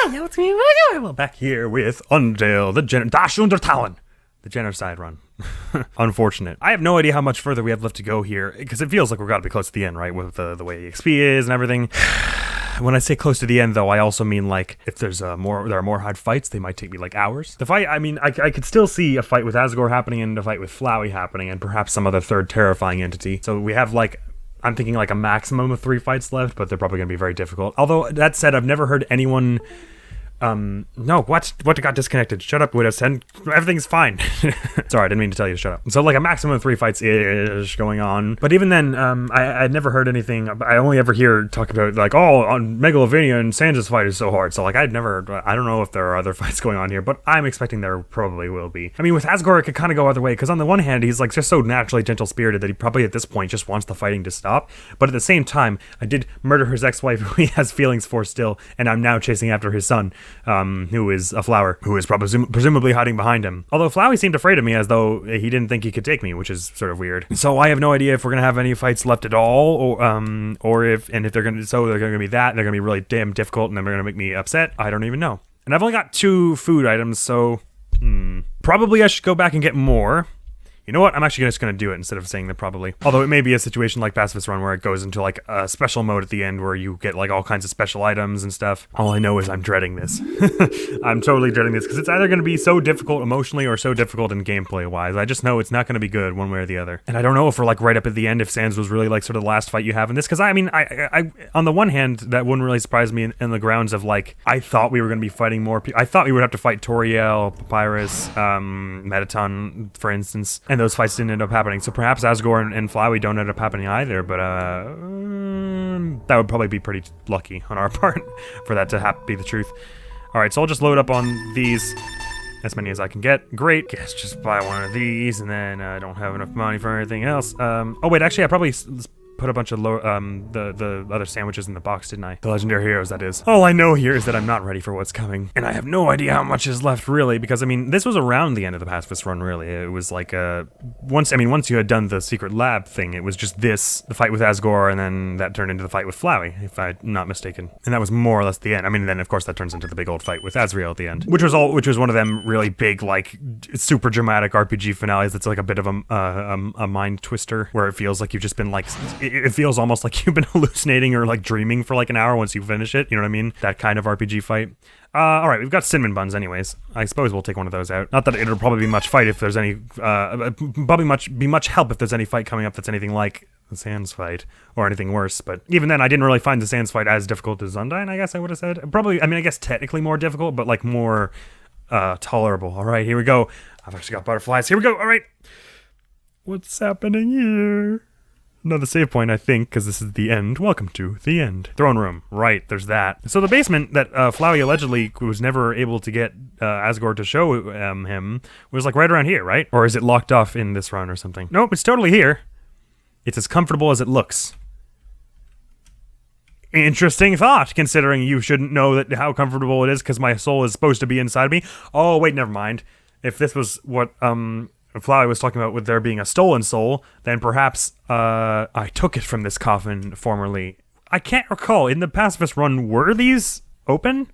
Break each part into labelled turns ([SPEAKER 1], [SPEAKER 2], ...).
[SPEAKER 1] Hi, it's me. Well, back here with Undertale, Undertale, the Genocide run. Unfortunate. I have no idea how much further we have left to go here, because it feels like we're got to be close to the end, right? With the way XP is and everything. When I say close to the end, though, I also mean, like, if there are more hard fights, they might take me, like, hours. The fight, I mean, I could still see a fight with Asgore happening and a fight with Flowey happening and perhaps some other third terrifying entity. So we have, like, I'm thinking, like, a maximum of 3 fights left, but they're probably going to be very difficult. Although, that said, I've never heard anyone... no, what got disconnected? Shut up, Widow. Everything's fine. Sorry, I didn't mean to tell you to shut up. So, like, a maximum of 3 fights is going on. But even then, I'd never heard anything. I only ever hear talk about, like, oh, on Megalovania and Sans' fight is so hard. So, like, I don't know if there are other fights going on here, but I'm expecting there probably will be. I mean, with Asgore, it could kind of go either way, because on the one hand, he's, like, just so naturally gentle-spirited that he probably, at this point, just wants the fighting to stop. But at the same time, I did murder his ex-wife, who he has feelings for still, and I'm now chasing after his son. Who is a flower, who is presumably hiding behind him. Although Flowey seemed afraid of me as though he didn't think he could take me, which is sort of weird. So I have no idea if we're gonna have any fights left at all, or if they're gonna be that, they're gonna be really damn difficult, and then they're gonna make me upset. I don't even know. And I've only got 2 food items, so probably I should go back and get more. You know what? I'm actually just going to do it instead of saying that probably. Although it may be a situation like Pacifist Run where it goes into like a special mode at the end where you get like all kinds of special items and stuff. All I know is I'm dreading this. I'm totally dreading this because it's either going to be so difficult emotionally or so difficult in gameplay wise. I just know it's not going to be good one way or the other. And I don't know if we're like right up at the end if Sans was really like sort of the last fight you have in this. Because I mean, I on the one hand, that wouldn't really surprise me in the grounds of like, I thought we were going to be fighting more people. I thought we would have to fight Toriel, Papyrus, Metaton, for instance. And those fights didn't end up happening, so perhaps Asgore and Flowey don't end up happening either, but that would probably be pretty lucky on our part for that to be the truth. Alright, so I'll just load up on these, as many as I can get. Great, guess just buy one of these, and then I don't have enough money for anything else. Oh wait, actually I probably put a bunch of the other sandwiches in the box, didn't I? The Legendary Heroes, that is. All I know here is that I'm not ready for what's coming. And I have no idea how much is left, really, because, I mean, this was around the end of the Pacifist Run, really. It was like, once you had done the secret lab thing, it was just the fight with Asgore, and then that turned into the fight with Flowey, if I'm not mistaken. And that was more or less the end. I mean, then, of course, that turns into the big old fight with Asriel at the end. Which was one of them really big, like, super dramatic RPG finales that's like a bit of a mind twister, where it feels like you've just been, like, it feels almost like you've been hallucinating or like dreaming for like an hour once you finish it. You know what I mean? That kind of RPG fight. Alright, we've got cinnamon buns anyways. I suppose we'll take one of those out. Not that it'll probably be much fight if there's any, be much help if there's any fight coming up that's anything like the Sans fight, or anything worse, but even then I didn't really find the Sans fight as difficult as Undyne, I guess I would have said. Probably, I mean, I guess technically more difficult, but like more, tolerable. Alright, here we go. I've actually got butterflies. Here we go, alright. What's happening here? Another save point, I think, because this is the end. Welcome to the end. Throne room. Right, there's that. So the basement that Flowey allegedly was never able to get Asgore to show him was like right around here, right? Or is it locked off in this run or something? Nope, it's totally here. It's as comfortable as it looks. Interesting thought, considering you shouldn't know that how comfortable it is because my soul is supposed to be inside me. Oh, wait, never mind. If this was what, Flowey was talking about with there being a stolen soul, then perhaps I took it from this coffin formerly. I can't recall. In the Pacifist Run, were these open?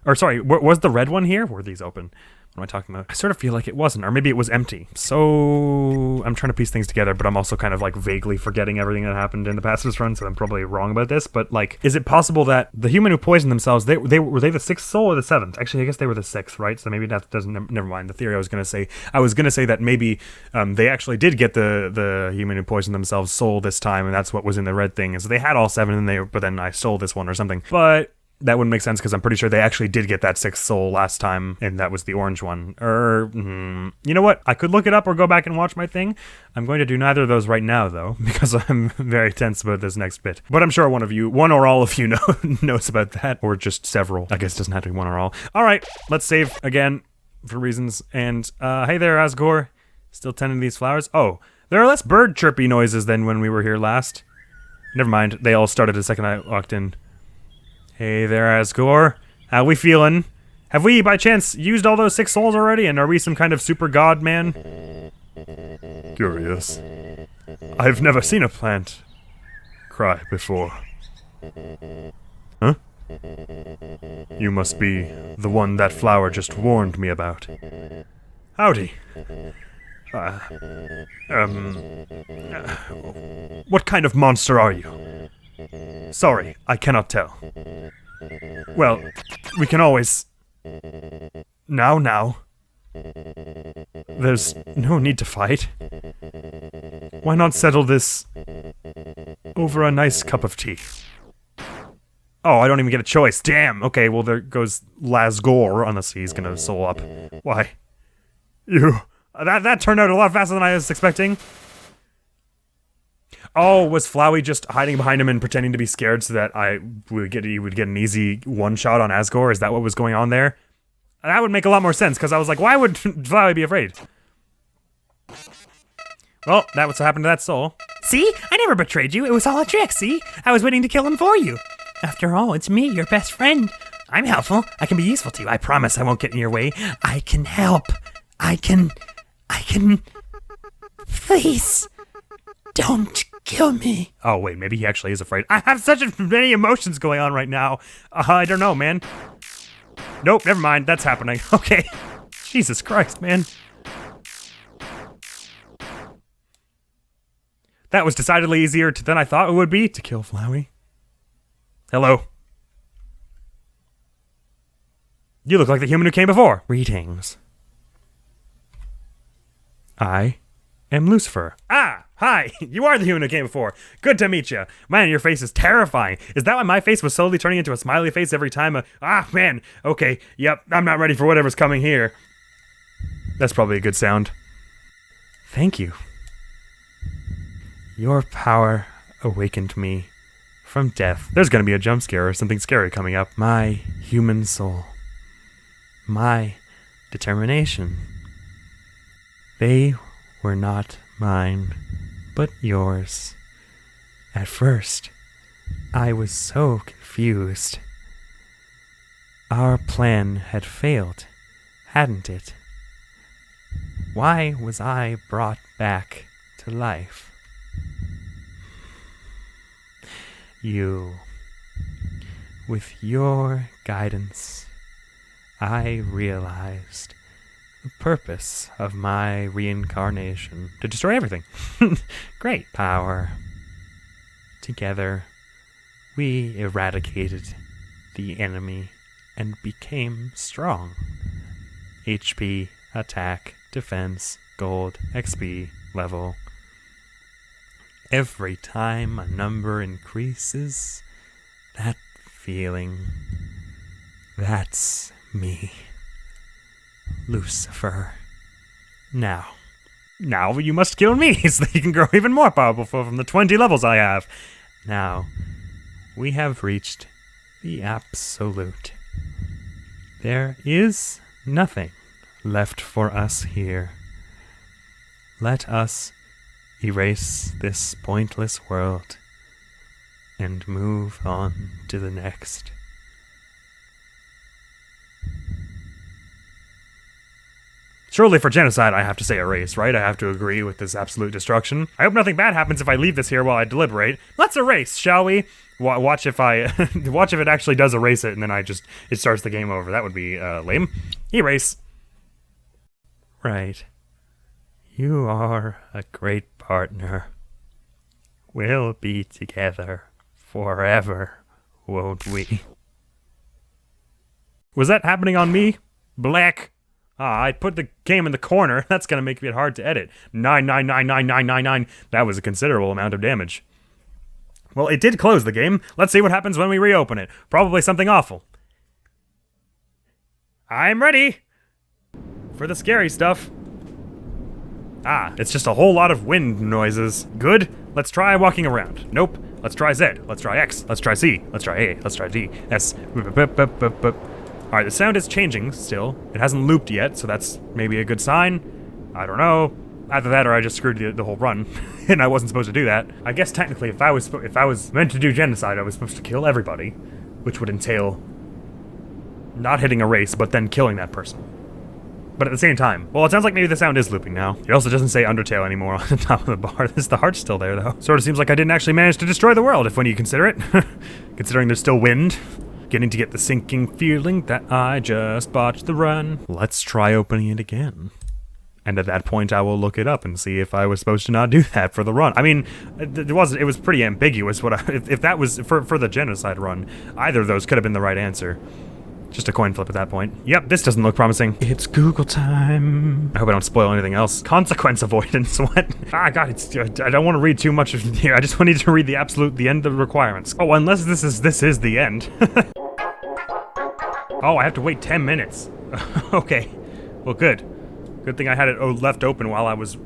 [SPEAKER 1] Or sorry, was the red one here? Were these open? What am I talking about? I sort of feel like it wasn't, or maybe it was empty. So I'm trying to piece things together, but I'm also kind of like vaguely forgetting everything that happened in the Pacifist Run, so I'm probably wrong about this. But like, is it possible that the human who poisoned themselves, were they the 6th soul or the 7th? Actually, I guess they were the 6th, right? So maybe that doesn't. Never mind. The theory I was gonna say that maybe they actually did get the human who poisoned themselves soul this time, and that's what was in the red thing. And so they had all 7, and but then I stole this one or something. But that wouldn't make sense because I'm pretty sure they actually did get that 6th soul last time, and that was the orange one. You know what? I could look it up or go back and watch my thing. I'm going to do neither of those right now, though, because I'm very tense about this next bit. But I'm sure one or all of you knows about that, or just several. I guess it doesn't have to be one or all. All right, let's save again for reasons. And hey there, Asgore. Still tending these flowers? Oh, there are less bird chirpy noises than when we were here last. Never mind. They all started the second I walked in. Hey there, Asgore. How we feeling? Have we, by chance, used all those 6 souls already, and are we some kind of super god man? Curious. I've never seen a plant cry before. Huh? You must be the one that flower just warned me about. Howdy. What kind of monster are you? Sorry, I cannot tell. Well, we can always... Now. There's no need to fight. Why not settle this over a nice cup of tea? Oh, I don't even get a choice. Damn. Okay, well there goes Lasgore, unless he's gonna soul up. Why? You... That turned out a lot faster than I was expecting. Oh, was Flowey just hiding behind him and pretending to be scared so that he would get an easy one-shot on Asgore? Is that what was going on there? That would make a lot more sense, because I was like, why would Flowey be afraid? Well, that was what happened to that soul.
[SPEAKER 2] See? I never betrayed you. It was all a trick, see? I was waiting to kill him for you. After all, it's me, your best friend. I'm helpful. I can be useful to you. I promise I won't get in your way. I can help. I can... Please, don't kill me.
[SPEAKER 1] Oh, wait, maybe he actually is afraid. I have such many emotions going on right now. I don't know, man. Nope, never mind. That's happening. Okay. Jesus Christ, man. That was decidedly easier than I thought it would be to kill Flowey. Hello. You look like the human who came before. Greetings. I am Lucifer. Ah, hi. You are the human who came before. Good to meet you. Man, your face is terrifying. Is that why my face was slowly turning into a smiley face every time? Man. Okay. Yep. I'm not ready for whatever's coming here. That's probably a good sound. Thank you. Your power awakened me from death. There's gonna be a jump scare or something scary coming up. My human soul. My determination. They were not mine, but yours. At first, I was so confused. Our plan had failed, hadn't it? Why was I brought back to life? You, with your guidance, I realized the purpose of my reincarnation: to destroy everything. Great power. Together, we eradicated the enemy and became strong. HP, attack, defense, gold, XP, level. Every time a number increases, that feeling, that's me. Lucifer. Now you must kill me so that you can grow even more powerful from the 20 levels I have. Now, we have reached the absolute. There is nothing left for us here. Let us erase this pointless world and move on to the next. Surely for genocide, I have to say erase, right? I have to agree with this absolute destruction. I hope nothing bad happens if I leave this here while I deliberate. Let's erase, shall we? Watch if watch if it actually does erase it, and then it starts the game over. That would be lame. Erase. Right. You are a great partner. We'll be together forever, won't we? Was that happening on me? Black. I put the game in the corner. That's gonna make it hard to edit. 9999999. That was a considerable amount of damage. Well, it did close the game. Let's see what happens when we reopen it. Probably something awful. I'm ready for the scary stuff. It's just a whole lot of wind noises. Good. Let's try walking around. Nope. Let's try Z. Let's try X. Let's try C. Let's try A. Let's try D. S. Alright, the sound is changing still. It hasn't looped yet, so that's maybe a good sign. I don't know. Either that or I just screwed the whole run, and I wasn't supposed to do that. I guess technically if I was meant to do genocide, I was supposed to kill everybody, which would entail not hitting erase, but then killing that person. But at the same time, well, it sounds like maybe the sound is looping now. It also doesn't say Undertale anymore on the top of the bar. The heart's still there, though. Sort of seems like I didn't actually manage to destroy the world, if when you consider it. Considering there's still wind. Getting to get the sinking feeling that I just botched the run. Let's try opening it again. And at that point, I will look it up and see if I was supposed to not do that for the run. I mean, it was pretty ambiguous. If that was for the genocide run, either of those could have been the right answer. Just a coin flip at that point. Yep, this doesn't look promising. It's Google time. I hope I don't spoil anything else. Consequence avoidance. What? Ah, God, I don't want to read too much of here. I just need to read the end of the requirements. Oh, unless this is the end. Oh, I have to wait 10 minutes. Okay. Well, good. Good thing I had it left open while I was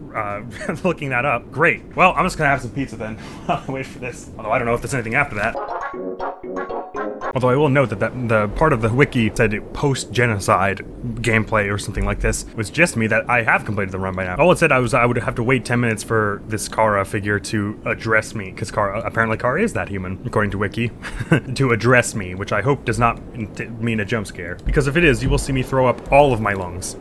[SPEAKER 1] looking that up. Great. Well, I'm just gonna have some pizza then. I'll wait for this. Although I don't know if there's anything after that. Although I will note that the part of the wiki said post-genocide gameplay or something like this was just me that I have completed the run by now. All it said I would have to wait 10 minutes for this Kara figure to address me, because apparently Kara is that human, according to wiki, to address me, which I hope does not mean a jump scare. Because if it is, you will see me throw up all of my lungs.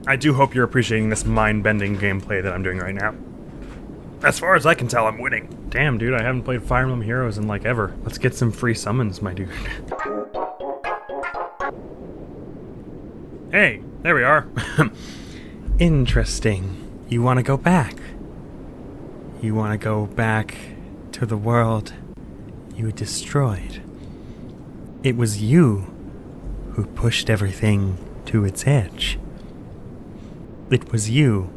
[SPEAKER 1] I do hope you're appreciating this mind-bending gameplay that I'm doing right now. As far as I can tell, I'm winning. Damn, dude, I haven't played Fire Emblem Heroes in like ever. Let's get some free summons, my dude. Hey, there we are. Interesting. You want to go back? You want to go back to the world you destroyed? It was you who pushed everything to its edge. It was you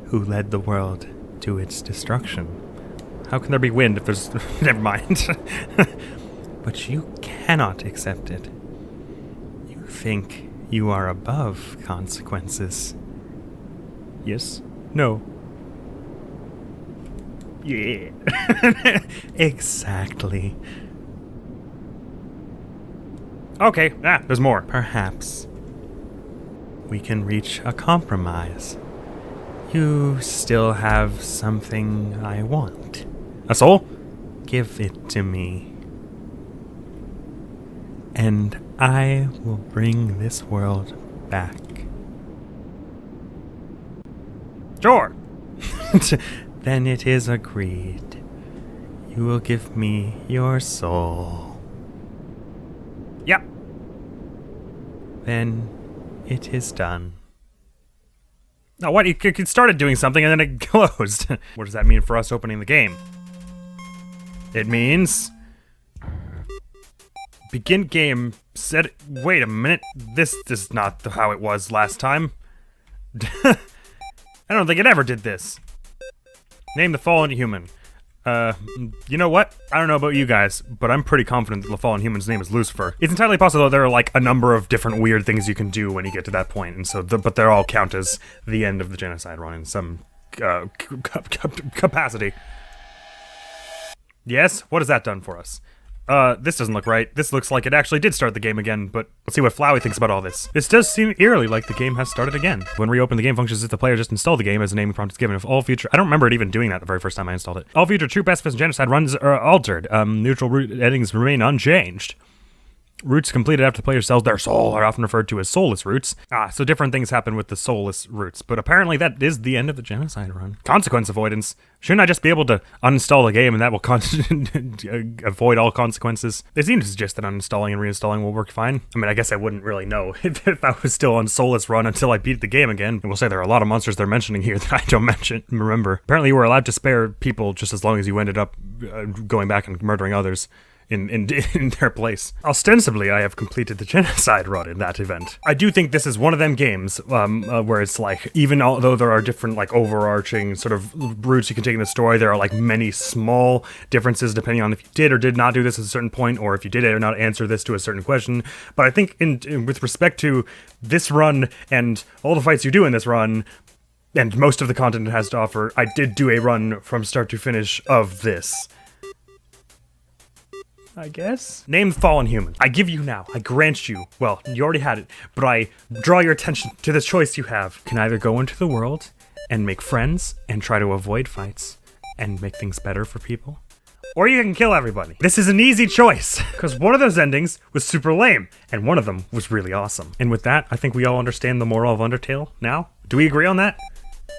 [SPEAKER 1] who led the world to its destruction. How can there be wind if there's... Never mind. But you cannot accept it. You think you are above consequences. Yes? No? Yeah. Exactly. Okay, there's more. Perhaps we can reach a compromise. You still have something I want. A soul? Give it to me. And I will bring this world back. Sure. Then it is agreed. You will give me your soul. Yep. Then it is done. Oh, what? It started doing something and then it closed. What does that mean for us opening the game? It means... Begin game, set... Wait a minute. This is not how it was last time. I don't think it ever did this. Name the fallen human. You know what? I don't know about you guys, but I'm pretty confident that the fallen human's name is Lucifer. It's entirely possible that there are like a number of different weird things you can do when you get to that point, and so, but they all count as the end of the genocide run in some capacity. Yes? What has that done for us? This doesn't look right. This looks like it actually did start the game again, but let's see what Flowey thinks about all this. This does seem eerily like the game has started again. When reopen, the game functions as if the player just installed the game as a naming prompt is given. If all future... I don't remember it even doing that the very first time I installed it. All future true pacifist and genocide runs are altered. Neutral root endings remain unchanged. Roots completed after the player sells their soul are often referred to as soulless roots. So different things happen with the soulless roots, but apparently that is the end of the genocide run. Consequence avoidance. Shouldn't I just be able to uninstall the game and that will avoid all consequences? They seem to suggest that uninstalling and reinstalling will work fine. I mean, I guess I wouldn't really know if I was still on soulless run until I beat the game again. And we'll say there are a lot of monsters they're mentioning here that I don't remember. Apparently you were allowed to spare people just as long as you ended up going back and murdering others. In their place. Ostensibly, I have completed the genocide run in that event. I do think this is one of them games where it's like, even although there are different like overarching sort of routes you can take in the story, there are like many small differences depending on if you did or did not do this at a certain point, or if you did or not answer this to a certain question. But I think with respect to this run and all the fights you do in this run, and most of the content it has to offer, I did do a run from start to finish of this. I guess? Name the fallen human. I give you now. I grant you. Well, you already had it, but I draw your attention to the choice you have. You can either go into the world and make friends and try to avoid fights and make things better for people, or you can kill everybody. This is an easy choice, because one of those endings was super lame, and one of them was really awesome. And with that, I think we all understand the moral of Undertale now. Do we agree on that?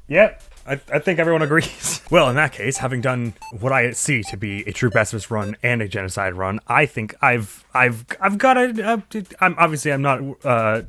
[SPEAKER 1] Yep. I think everyone agrees. Well, in that case, having done what I see to be a true pacifist run and a genocide run, I think I've got a. I'm not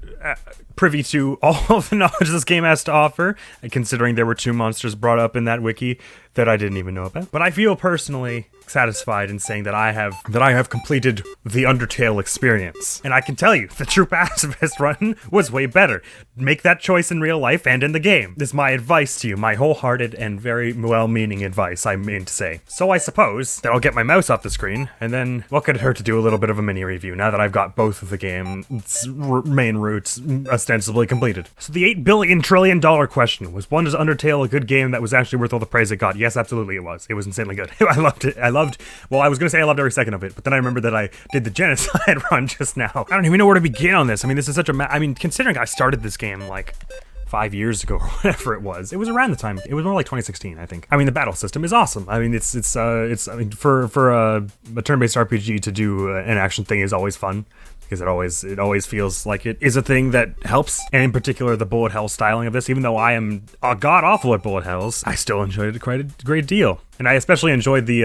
[SPEAKER 1] privy to all of the knowledge this game has to offer, considering there were 2 monsters brought up in that wiki that I didn't even know about. But I feel personally satisfied in saying that I have completed the Undertale experience. And I can tell you, the true pacifist run was way better. Make that choice in real life and in the game. This is my advice to you, my wholehearted and very well-meaning advice, I mean to say. So I suppose that I'll get my mouse off the screen, and then what could it hurt to do a little bit of a mini review now that I've got both of the game's main routes ostensibly completed. So the $8 billion trillion question was, one, is Undertale a good game that was actually worth all the praise it got? Yes, absolutely it was. It was insanely good. I loved it. I was gonna say I loved every second of it, but then I remembered that I did the Genocide run just now. I don't even know where to begin on this. I mean, this is such a considering I started this game like 5 years ago or whatever it was around the time. It was more like 2016, I think. I mean, the battle system is awesome. I mean, it's I mean, for a turn-based RPG to do an action thing is always fun, because it always feels like it is a thing that helps. And in particular, the bullet hell styling of this, even though I am god awful at bullet hells, I still enjoyed it quite a great deal. And I especially enjoyed the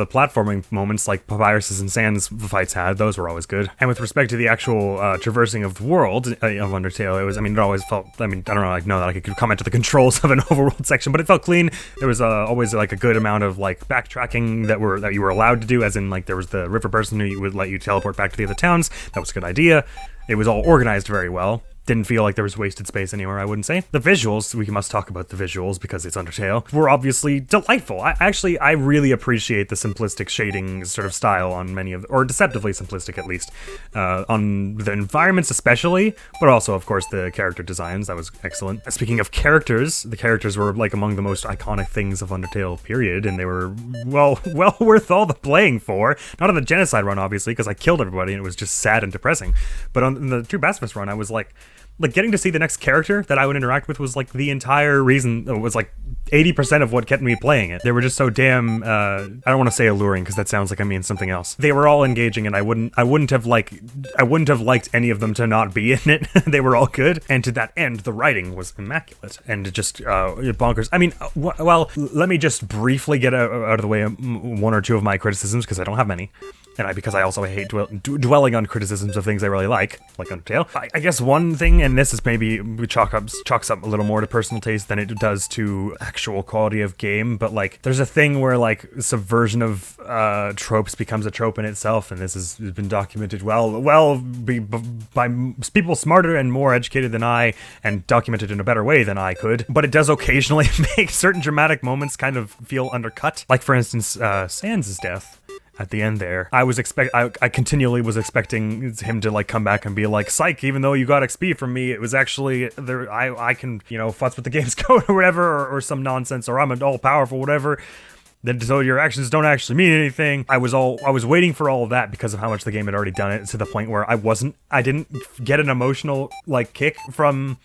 [SPEAKER 1] platforming moments like Papyrus's and Sans fights had. Those were always good. And with respect to the actual traversing of the world of Undertale, it always felt, I don't know that I could comment to the controls of an overworld section, but it felt clean. There was always like a good amount of like backtracking that you were allowed to do, as in like there was the river person who would let you teleport back to the other towns. That was a good idea. It was all organized very well. Didn't feel like there was wasted space anywhere, I wouldn't say. The visuals, we must talk about the visuals because it's Undertale, were obviously delightful. I really appreciate the simplistic shading sort of style on many of, or deceptively simplistic at least, on the environments especially, but also, of course, the character designs. That was excellent. Speaking of characters, the characters were like among the most iconic things of Undertale, period, and they were well worth all the playing for. Not on the Genocide run, obviously, because I killed everybody and it was just sad and depressing, but on the True Pacifist run, I was like getting to see the next character that I would interact with was like the entire reason. It was like 80% of what kept me playing it. They were just so damn I don't want to say alluring because that sounds like I mean something else. They were all engaging, and I wouldn't have liked any of them to not be in it. They were all good, and to that end the writing was immaculate and just bonkers. I mean, well, let me just briefly get out of the way one or two of my criticisms, because I don't have many. And because I also hate dwelling on criticisms of things I really like Undertale. I guess one thing, and this is maybe chalks up a little more to personal taste than it does to actual quality of game, but like there's a thing where like subversion of tropes becomes a trope in itself, and this has been documented by people smarter and more educated than I, and documented in a better way than I could. But it does occasionally make certain dramatic moments kind of feel undercut. Like for instance, Sans' death. At the end there, I continually was expecting him to like come back and be like, psych, even though you got XP from me, it was actually there. I can, futz with the game's code or whatever, or some nonsense, or I'm an all powerful whatever. Then so your actions don't actually mean anything. I was waiting for all of that because of how much the game had already done it, to the point where I didn't get an emotional like kick from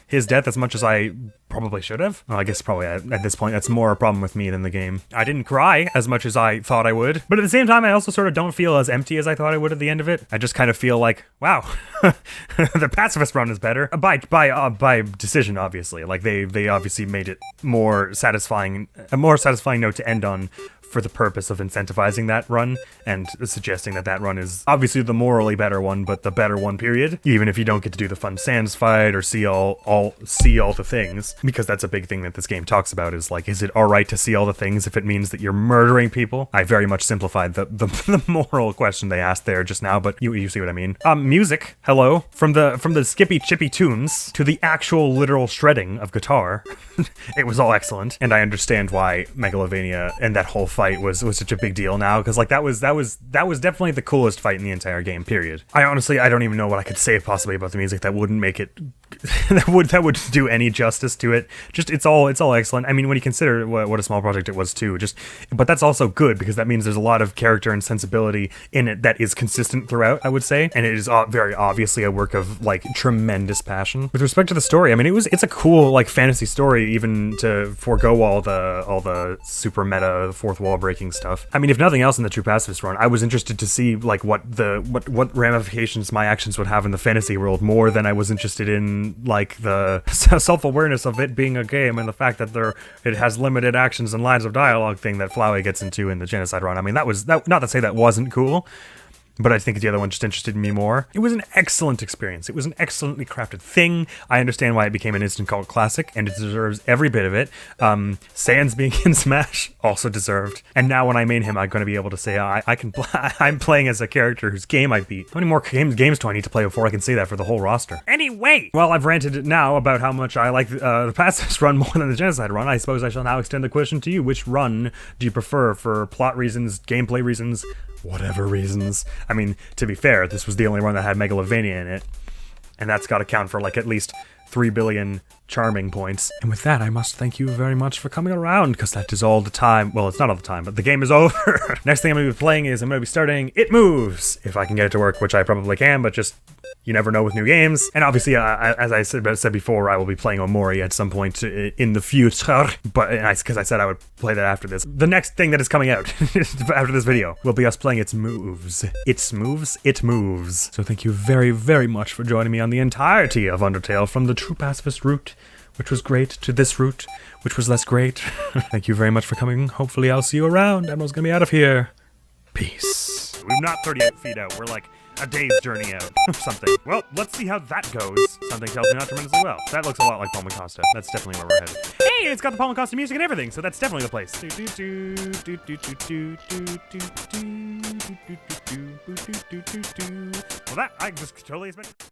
[SPEAKER 1] his death as much as I probably should have. Well, I guess probably at this point that's more a problem with me than the game. I didn't cry as much as I thought I would, but at the same time I also sort of don't feel as empty as I thought I would at the end of it. I just kind of feel like, wow, the pacifist run is better by decision, obviously. Like they obviously made it a more satisfying note to end on, for the purpose of incentivizing that run and suggesting that run is obviously the morally better one, but the better one, period. Even if you don't get to do the fun Sans fight or see all the things, because that's a big thing that this game talks about, is like, is it all right to see all the things if it means that you're murdering people? I very much simplified the moral question they asked there just now, but you see what I mean. Music, hello, from the skippy chippy tunes to the actual literal shredding of guitar. It was all excellent, and I understand why Megalovania and that whole fight was such a big deal now, because like that was definitely the coolest fight in the entire game, period. I don't even know what I could say possibly about the music that wouldn't make it that would do any justice to it. Just it's all excellent. I mean, when you consider what a small project it was too, but that's also good, because that means there's a lot of character and sensibility in it that is consistent throughout, I would say, and it is very obviously a work of like tremendous passion. With respect to the story, I mean, it's a cool like fantasy story, even to forego all the super meta fourth wall breaking stuff. I mean, if nothing else in the True Pacifist run, I was interested to see like what ramifications my actions would have in the fantasy world more than I was interested in like the self-awareness of it being a game and the fact that it has limited actions and lines of dialogue thing that Flowey gets into in the Genocide run. I mean, that not to say that wasn't cool, but I think the other one just interested me more. It was an excellent experience. It was an excellently crafted thing. I understand why it became an instant cult classic, and it deserves every bit of it. Sans being in Smash also deserved. And now when I main him, I'm going to be able to say I'm playing as a character whose game I beat. How many more games do I need to play before I can say that for the whole roster? Anyway, well, I've ranted now about how much I like the Pacifist run more than the Genocide run. I suppose I shall now extend the question to you. Which run do you prefer for plot reasons, gameplay reasons, whatever reasons? I mean, to be fair, this was the only one that had Megalovania in it, and that's got to count for like at least 3 billion charming points. And with that, I must thank you very much for coming around, because that is all the time. Well, it's not all the time, but the game is over. Next thing I'm going to be playing is I'm going to be starting It Moves, if I can get it to work, which I probably can, but just you never know with new games. And obviously, as I said before, I will be playing Omori at some point in the future, but because I said I would play that after this. The next thing that is coming out after this video will be us playing Its Moves. Its Moves, It Moves. So thank you very, very much for joining me on the entirety of Undertale, from the True Pacifist route, which was great, to this route, which was less great. Thank you very much for coming. Hopefully I'll see you around. Admiral's gonna be out of here. Peace. We're not 38 feet out. We're like a day's journey out or something. Well, let's see how that goes. Something tells me not tremendously well. That looks a lot like Palma Costa. That's definitely where we're headed. Hey, it's got the Palma Costa music and everything, so that's definitely the place. Well, that I just totally expect.